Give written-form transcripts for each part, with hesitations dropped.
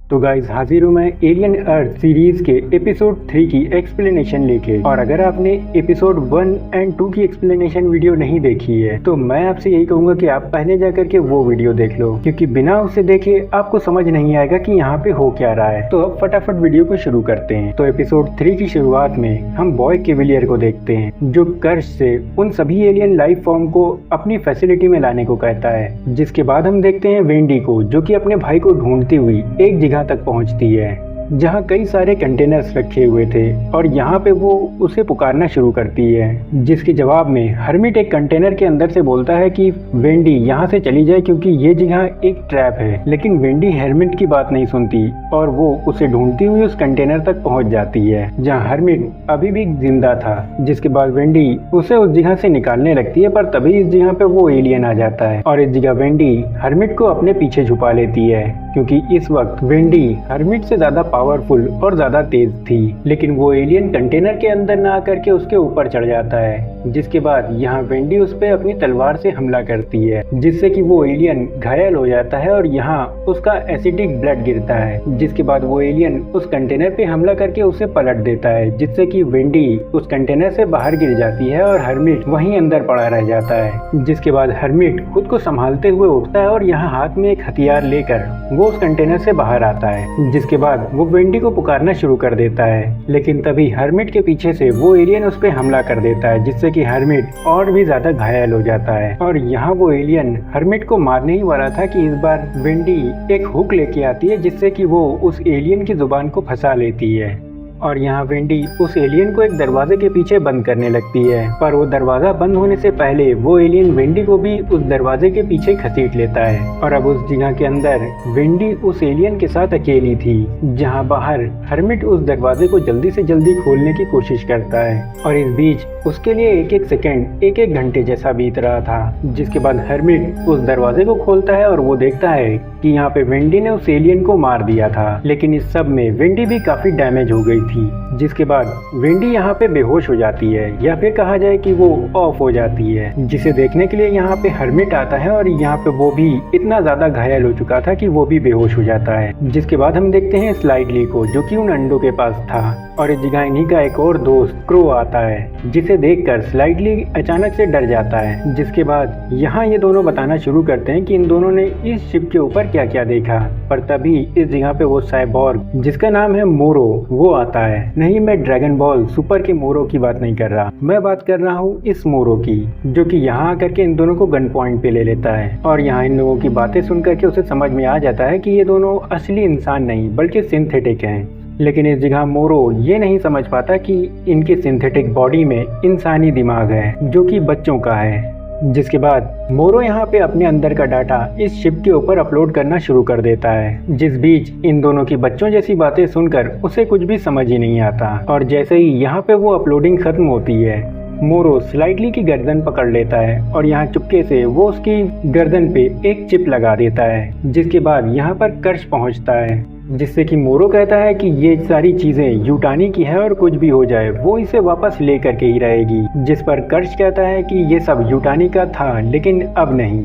तो गाइस हाजिर हूँ मैं एलियन अर्थ सीरीज के एपिसोड 3 की एक्सप्लेनेशन लेके। और अगर आपने एपिसोड 1 एंड 2 की एक्सप्लेनेशन वीडियो नहीं देखी है तो मैं आपसे यही कहूंगा कि आप पहले जाकर के वो वीडियो देख लो, क्योंकि बिना उसे देखे आपको समझ नहीं आएगा कि यहाँ पे हो क्या रहा है। तो अब फटाफट वीडियो को शुरू करते हैं। तो एपिसोड 3 की शुरुआत में हम बॉय केविलियर को देखते हैं, जो कर्श से उन सभी एलियन लाइफ फॉर्म को अपनी फैसिलिटी में लाने को कहता है। जिसके बाद हम देखते हैं वेंडी को, जो कि अपने भाई को ढूंढती हुई एक जगह तक पहुंचती है जहां कई सारे कंटेनर्स रखे हुए थे, और यहां पे वो उसे पुकारना शुरू करती है। जिसके जवाब में हर्मिट एक कंटेनर के अंदर से बोलता है कि वेंडी यहां से चली जाए क्योंकि ये जगह एक ट्रैप है। लेकिन वेंडी हर्मिट की बात नहीं सुनती और वो उसे ढूंढती हुई उस कंटेनर तक पहुंच जाती है जहाँ हर्मिट अभी भी जिंदा था। जिसके बाद वेंडी उसे उस जगह से निकालने लगती है, पर तभी इस जगह पे वो एलियन आ जाता है और इस जगह वेंडी हर्मिट को अपने पीछे छुपा लेती है, क्योंकि इस वक्त वेंडी हर्मिट से ज्यादा पावरफुल और ज्यादा तेज थी। लेकिन वो एलियन कंटेनर के अंदर ना आकर के उसके ऊपर चढ़ जाता है। जिसके बाद यहाँ वेंडी उस पे अपनी तलवार से हमला करती है, जिससे कि वो एलियन घायल हो जाता है और यहाँ उसका एसिडिक ब्लड गिरता है। जिसके बाद वो एलियन उस कंटेनर पे हमला करके उसे पलट देता है, जिससे कि वेंडी उस कंटेनर से बाहर गिर जाती है और हर्मिट वहीं अंदर पड़ा रह जाता है। जिसके बाद हर्मिट खुद को संभालते हुए उठता है और यहाँ हाथ में एक हथियार लेकर वो उस कंटेनर से बाहर आता है। जिसके बाद वो वेंडी को पुकारना शुरू कर देता है, लेकिन तभी हर्मिट के पीछे से वो एलियन उस पे हमला कर देता है, जिससे कि हर्मिट और भी ज्यादा घायल हो जाता है। और यहाँ वो एलियन हर्मिट को मारने ही वाला था कि इस बार वेंडी एक हुक लेके आती है, जिससे कि वो उस एलियन की जुबान को फंसा लेती है। और यहाँ वेंडी उस एलियन को एक दरवाजे के पीछे बंद करने लगती है, पर वो दरवाजा बंद होने से पहले वो एलियन वेंडी को भी उस दरवाजे के पीछे घसीट लेता है। और अब उस जगह के अंदर वेंडी उस एलियन के साथ अकेली थी, जहाँ बाहर हर्मिट उस दरवाजे को जल्दी से जल्दी खोलने की कोशिश करता है। और इस बीच उसके लिए एक एक सेकेंड एक एक घंटे जैसा बीत रहा था। जिसके बाद हर्मिट उस दरवाजे को खोलता है और वो देखता है कि यहाँ पे वेंडी ने उस एलियन को मार दिया था, लेकिन इस सब में वेंडी भी काफी डैमेज हो गई थी। जिसके बाद वेंडी यहाँ पे बेहोश हो जाती है, या फिर कहा जाए कि वो ऑफ हो जाती है, जिसे देखने के लिए यहाँ पे हर्मिट आता है और यहाँ पे वो भी इतना ज्यादा घायल हो चुका था कि वो भी बेहोश हो जाता है। जिसके बाद हम देखते हैं स्लाइडली को, जो कि उन अंडों के पास था, और इस जगह इन्हीं का एक और दोस्त क्रो आता है, जिसे देखकर स्लाइडली अचानक से डर जाता है। जिसके बाद यहाँ ये दोनों बताना शुरू करते हैं कि इन दोनों ने इस शिप के ऊपर क्या क्या देखा। पर तभी इस जगह पे वो साइबॉर्ग, जिसका नाम है मोरो, वो आता है। नहीं, मैं ड्रैगन बॉल सुपर के मोरो की बात नहीं कर रहा, मैं बात कर रहा हूँ इस मोरो की, जो कि यहाँ आकर के इन दोनों को गन पॉइंट पे ले लेता है। और यहाँ इन लोगों की बातें सुन करके उसे समझ में आ जाता है कि ये दोनों असली इंसान नहीं बल्कि सिंथेटिक हैं। लेकिन इस जगह मोरो ये नहीं समझ पाता कि इनके सिंथेटिक बॉडी में इंसानी दिमाग है, जो कि बच्चों का है। जिसके बाद मोरो यहाँ पे अपने अंदर का डाटा इस शिप के ऊपर अपलोड करना शुरू कर देता है। जिस बीच इन दोनों की बच्चों जैसी बातें सुनकर उसे कुछ भी समझ ही नहीं आता, और जैसे ही यहाँ पे वो अपलोडिंग खत्म होती है, मोरो स्लाइडली की गर्दन पकड़ लेता है और यहाँ चुपके से वो उसकी गर्दन पे एक चिप लगा देता है। जिसके बाद यहाँ पर कर्श पहुँचता है, जिससे कि मोरो कहता है कि ये सारी चीजें यूटानी की है और कुछ भी हो जाए वो इसे वापस ले करके ही रहेगी। जिस पर कर्श कहता है कि ये सब यूटानी का था, लेकिन अब नहीं,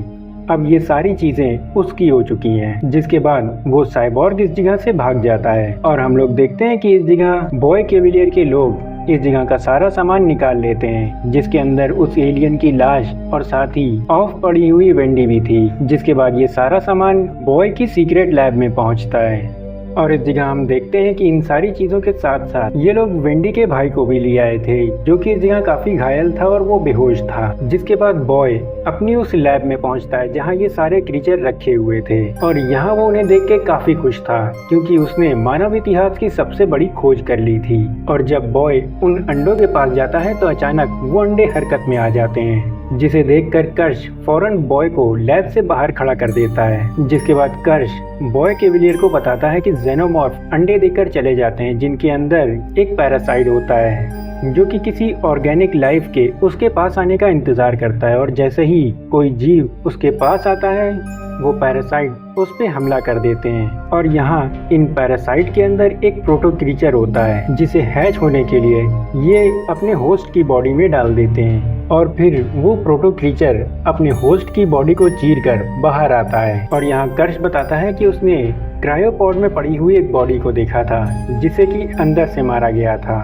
अब ये सारी चीजें उसकी हो चुकी हैं। जिसके बाद वो साइबॉर्ग इस जगह से भाग जाता है और हम लोग देखते हैं कि इस जगह बॉय केविलियर के लोग इस जगह का सारा सामान निकाल लेते हैं, जिसके अंदर उस एलियन की लाश और साथ ही ऑफ पड़ी हुई वेंडी भी थी। जिसके बाद ये सारा सामान बॉय की सीक्रेट लैब में पहुंचता है। और इस जगह हम देखते हैं कि इन सारी चीजों के साथ साथ ये लोग वेंडी के भाई को भी ले आए थे, जो कि इस जगह काफी घायल था और वो बेहोश था। जिसके बाद बॉय अपनी उस लैब में पहुंचता है जहां ये सारे क्रीचर रखे हुए थे, और यहाँ वो उन्हें देख के काफी खुश था, क्योंकि उसने मानव इतिहास की सबसे बड़ी खोज कर ली थी। और जब बॉय उन अंडों के पास जाता है तो अचानक वो अंडे हरकत में आ जाते हैं, जिसे देखकर कर्श फौरन बॉय को लैब से बाहर खड़ा कर देता है। जिसके बाद कर्श बॉय केविलियर को बताता है कि जेनोमॉर्फ अंडे देकर चले जाते हैं, जिनके अंदर एक पैरासाइट होता है, जो कि किसी ऑर्गेनिक लाइफ के उसके पास आने का इंतजार करता है। और जैसे ही कोई जीव उसके पास आता है, वो पैरासाइट उस पे हमला कर देते हैं। और यहाँ इन पैरासाइट के अंदर एक प्रोटो क्रीचर होता है, जिसे हैच होने के लिए ये अपने होस्ट की बॉडी में डाल देते हैं, और फिर वो प्रोटो क्रीचर अपने होस्ट की बॉडी को चीरकर बाहर आता है। और यहाँ कर्श बताता है कि उसने क्रायोपॉड में पड़ी हुई एक बॉडी को देखा था जिसे कि अंदर से मारा गया था,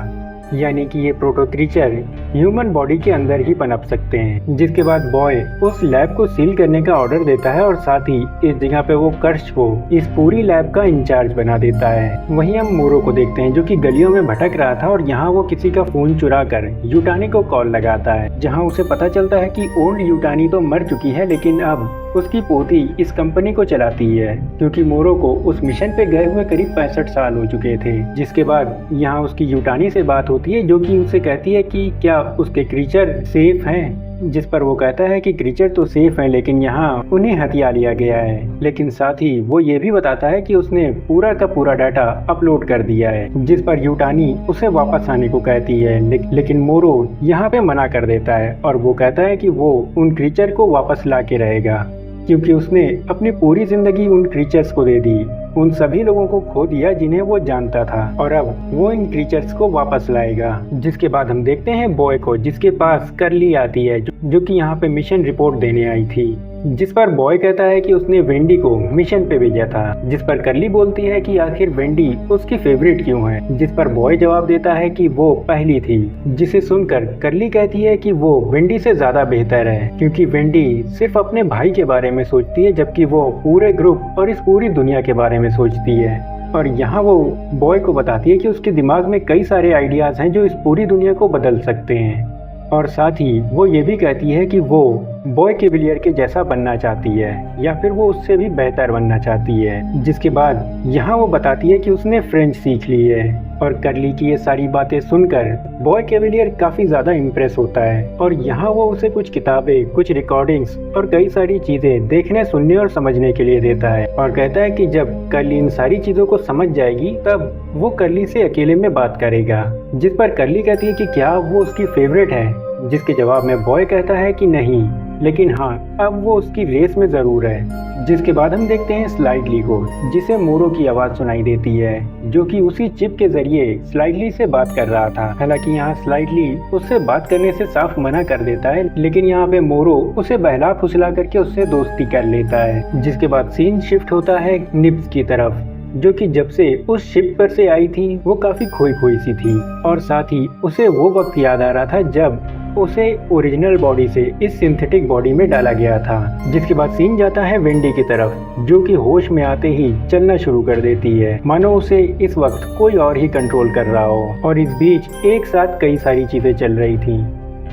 यानी कि ये प्रोटो क्रीचर ह्यूमन बॉडी के अंदर ही पनप सकते हैं। जिसके बाद बॉय उस लैब को सील करने का ऑर्डर देता है और साथ ही इस जगह पे वो कर्श को इस पूरी लैब का इंचार्ज बना देता है। वहीं हम मोरो को देखते हैं जो कि गलियों में भटक रहा था और यहाँ वो किसी का फोन चुरा कर यूटानी को कॉल लगाता है, जहाँ उसे पता चलता है कि ओल्ड यूटानी तो मर चुकी है लेकिन अब उसकी पोती इस कंपनी को चलाती है, क्योंकि मोरो को उस मिशन पे गए हुए करीब 65 साल हो चुके थे। जिसके बाद यहाँ उसकी यूटानी से बात होती है जो कि उसे कहती है कि क्या उसके क्रीचर सेफ हैं, जिस पर वो कहता है कि क्रीचर तो सेफ हैं लेकिन यहाँ उन्हें हथिया लिया गया है। लेकिन साथ ही वो ये भी बताता है कि उसने पूरा का पूरा डाटा अपलोड कर दिया है, जिस पर यूटानी उसे वापस आने को कहती है। लेकिन मोरो यहाँ पे मना कर देता है और वो कहता है कि वो उन क्रीचर को वापस ला के रहेगा, क्योंकि उसने अपनी पूरी जिंदगी उन क्रीचर्स को दे दी, उन सभी लोगों को खो दिया जिन्हें वो जानता था, और अब वो इन क्रीचर्स को वापस लाएगा। जिसके बाद हम देखते हैं बॉय को, जिसके पास करली आती है जो कि यहाँ पे मिशन रिपोर्ट देने आई थी, जिस पर बॉय कहता है कि उसने वेंडी को मिशन पे भेजा था। जिस पर करली बोलती है कि आखिर वेंडी उसकी फेवरेट क्यों है, जिस पर बॉय जवाब देता है कि वो पहली थी। जिसे सुनकर करली कहती है कि वो वेंडी से ज्यादा बेहतर है, क्योंकि वेंडी सिर्फ अपने भाई के बारे में सोचती है जबकि वो पूरे ग्रुप और इस पूरी दुनिया के बारे में सोचती है। और यहाँ वो बॉय को बताती है कि उसके दिमाग में कई सारे आइडियाज हैं जो इस पूरी दुनिया को बदल सकते हैं, और साथ ही वो ये भी कहती है कि वो बॉय केविलियर के जैसा बनना चाहती है या फिर वो उससे भी बेहतर बनना चाहती है। जिसके बाद यहाँ वो बताती है कि उसने फ्रेंच सीख ली है, और करली की ये सारी बातें सुनकर बॉय केविलियर काफी ज्यादा इम्प्रेस होता है, और यहाँ वो उसे कुछ किताबें, कुछ रिकॉर्डिंग्स और कई सारी चीजें देखने, सुनने और समझने के लिए देता है, और कहता है कि जब करली इन सारी चीजों को समझ जाएगी तब वो करली से अकेले में बात करेगा। जिस पर करली कहती है कि क्या वो उसकी फेवरेट है, जिसके जवाब में बॉय कहता है कि नहीं, लेकिन हाँ अब वो उसकी रेस में जरूर है। जिसके बाद हम देखते हैं स्लाइडली को, जिसे मोरो की आवाज सुनाई देती है जो कि उसी चिप के जरिए स्लाइडली से बात कर रहा था। हालांकि यहाँ स्लाइडली उससे बात करने से साफ मना कर देता है, लेकिन यहाँ पे मोरो उसे बहला फुसला करके उससे दोस्ती कर लेता है। जिसके बाद सीन शिफ्ट होता है निब्स की तरफ, जो कि जब से उस शिप पर से आई थी वो काफी खोई खोई सी थी, और साथ ही उसे वो वक्त याद आ रहा था जब उसे ओरिजिनल बॉडी से इस सिंथेटिक बॉडी में डाला गया था। जिसके बाद सीन जाता है वेंडी की तरफ, जो कि होश में आते ही चलना शुरू कर देती है, मानो उसे इस वक्त कोई और ही कंट्रोल कर रहा हो। और इस बीच एक साथ कई सारी चीजें चल रही थी,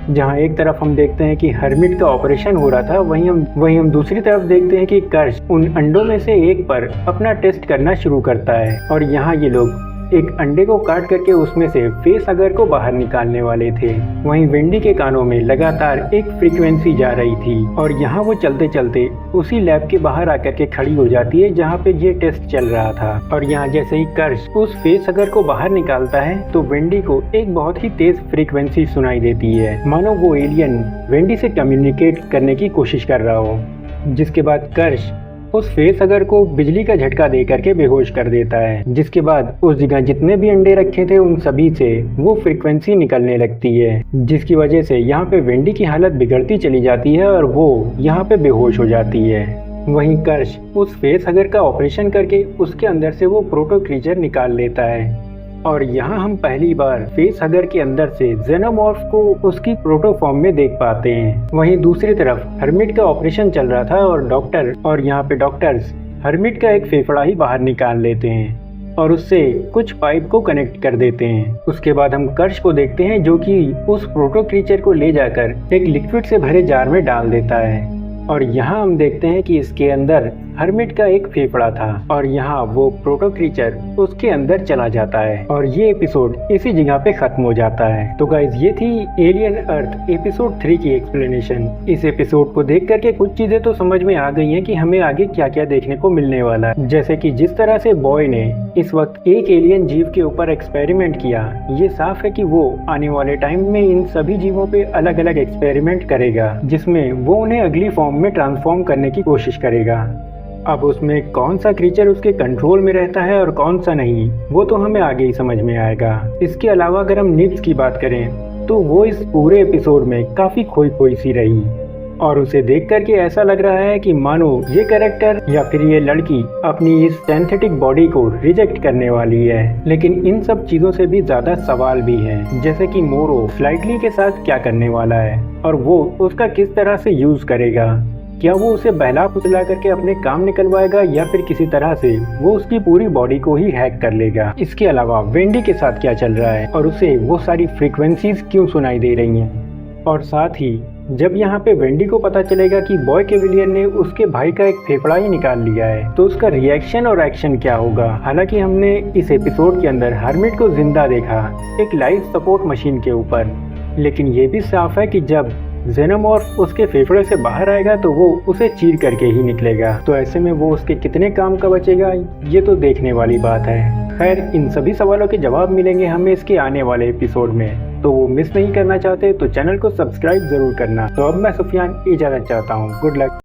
जहाँ एक तरफ हम देखते हैं कि हर्मिट का ऑपरेशन हो रहा था, वहीं हम दूसरी तरफ देखते हैं कि कर्श उन अंडों में से एक पर अपना टेस्ट करना शुरू करता है, और यहाँ ये लोग एक अंडे को काट करके उसमें से फेस हगर को बाहर निकालने वाले थे। वहीं वेंडी के कानों में लगातार एक फ्रीक्वेंसी जा रही थी, और यहाँ वो चलते चलते उसी लैब के बाहर आकर के खड़ी हो जाती है जहाँ पे ये टेस्ट चल रहा था। और यहाँ जैसे ही कर्श उस फेस हगर को बाहर निकालता है तो वेंडी को एक बहुत ही तेज फ्रीक्वेंसी सुनाई देती है, मानो वो एलियन वेंडी से कम्युनिकेट करने की कोशिश कर रहा हो। जिसके बाद कर्श उस फेस हगर को बिजली का झटका दे करके बेहोश कर देता है। जिसके बाद उस जगह जितने भी अंडे रखे थे उन सभी से वो फ्रीक्वेंसी निकलने लगती है, जिसकी वजह से यहाँ पे वेंडी की हालत बिगड़ती चली जाती है और वो यहाँ पे बेहोश हो जाती है। वहीं कर्श उस फेस हगर का ऑपरेशन करके उसके अंदर से वो प्रोटो क्रीचर निकाल लेता है, और यहाँ हम पहली बार फेस हगर के अंदर से जेनोमॉर्फ को उसकी प्रोटो फॉर्म में देख पाते हैं। वहीं दूसरी तरफ हर्मिट का ऑपरेशन चल रहा था और यहाँ पे डॉक्टर्स हर्मिट का एक फेफड़ा ही बाहर निकाल लेते हैं और उससे कुछ पाइप को कनेक्ट कर देते हैं। उसके बाद हम कर्श को देखते हैं जो कि उस प्रोटो क्रीचर को ले जाकर एक लिक्विड से भरे जार में डाल देता है, और यहाँ हम देखते हैं कि इसके अंदर हर्मिट का एक फेफड़ा था, और यहाँ वो प्रोटो क्रीचर उसके अंदर चला जाता है, और ये एपिसोड इसी जगह पे खत्म हो जाता है। तो गाइज ये थी एलियन अर्थ एपिसोड 3 की एक्सप्लेनेशन। इस एपिसोड को देख करके कुछ चीजें तो समझ में आ गई हैं कि हमें आगे क्या क्या देखने को मिलने वाला है, जैसे कि जिस तरह से बॉय ने इस वक्त एक एलियन जीव के ऊपर एक्सपेरिमेंट किया, ये साफ है कि वो आने वाले टाइम में इन सभी जीवों पे अलग अलग एक्सपेरिमेंट करेगा, जिसमें वो उन्हें अगली फॉर्म में ट्रांसफॉर्म करने की कोशिश करेगा। अब उसमें कौन सा क्रीचर उसके कंट्रोल में रहता है और कौन सा नहीं, वो तो हमें आगे ही समझ में आएगा। इसके अलावा अगर हम निब्स की बात करें तो वो इस पूरे एपिसोड में काफी खोई खोई सी रही, और उसे देख करके ऐसा लग रहा है कि मानो ये कैरेक्टर या फिर ये लड़की अपनी इस सिंथेटिक बॉडी को रिजेक्ट करने वाली है। लेकिन इन सब चीजों से भी ज्यादा सवाल भी हैं, जैसे कि मोरो स्लाइटली के साथ क्या करने वाला है और वो उसका किस तरह से यूज करेगा। क्या वो उसे बहला फुसला करके अपने काम निकलवाएगा या फिर किसी तरह से वो उसकी पूरी बॉडी को ही हैक कर लेगा। इसके अलावा वेंडी के साथ क्या चल रहा है और उसे वो सारी फ्रीक्वेंसीज क्यों सुनाई दे रही हैं। और साथ ही जब यहाँ पे वेंडी को पता चलेगा कि बॉय केविलियर ने उसके भाई का एक फेफड़ा ही निकाल लिया है तो उसका रिएक्शन और एक्शन क्या होगा। हालांकि हमने इस एपिसोड के अंदर हर्मिट को जिंदा देखा एक लाइफ सपोर्ट मशीन के ऊपर, लेकिन ये भी साफ है कि जब जेनोमॉर्फ उसके फेफड़े से बाहर आएगा तो वो उसे चीर करके ही निकलेगा। तो ऐसे में वो उसके कितने काम का बचेगा, ये तो देखने वाली बात है। खैर, इन सभी सवालों के जवाब मिलेंगे हमें इसके आने वाले एपिसोड में, तो वो मिस नहीं करना चाहते तो चैनल को सब्सक्राइब जरूर करना। तो अब मैं सुफियान इजाजत चाहता हूँ। Good luck.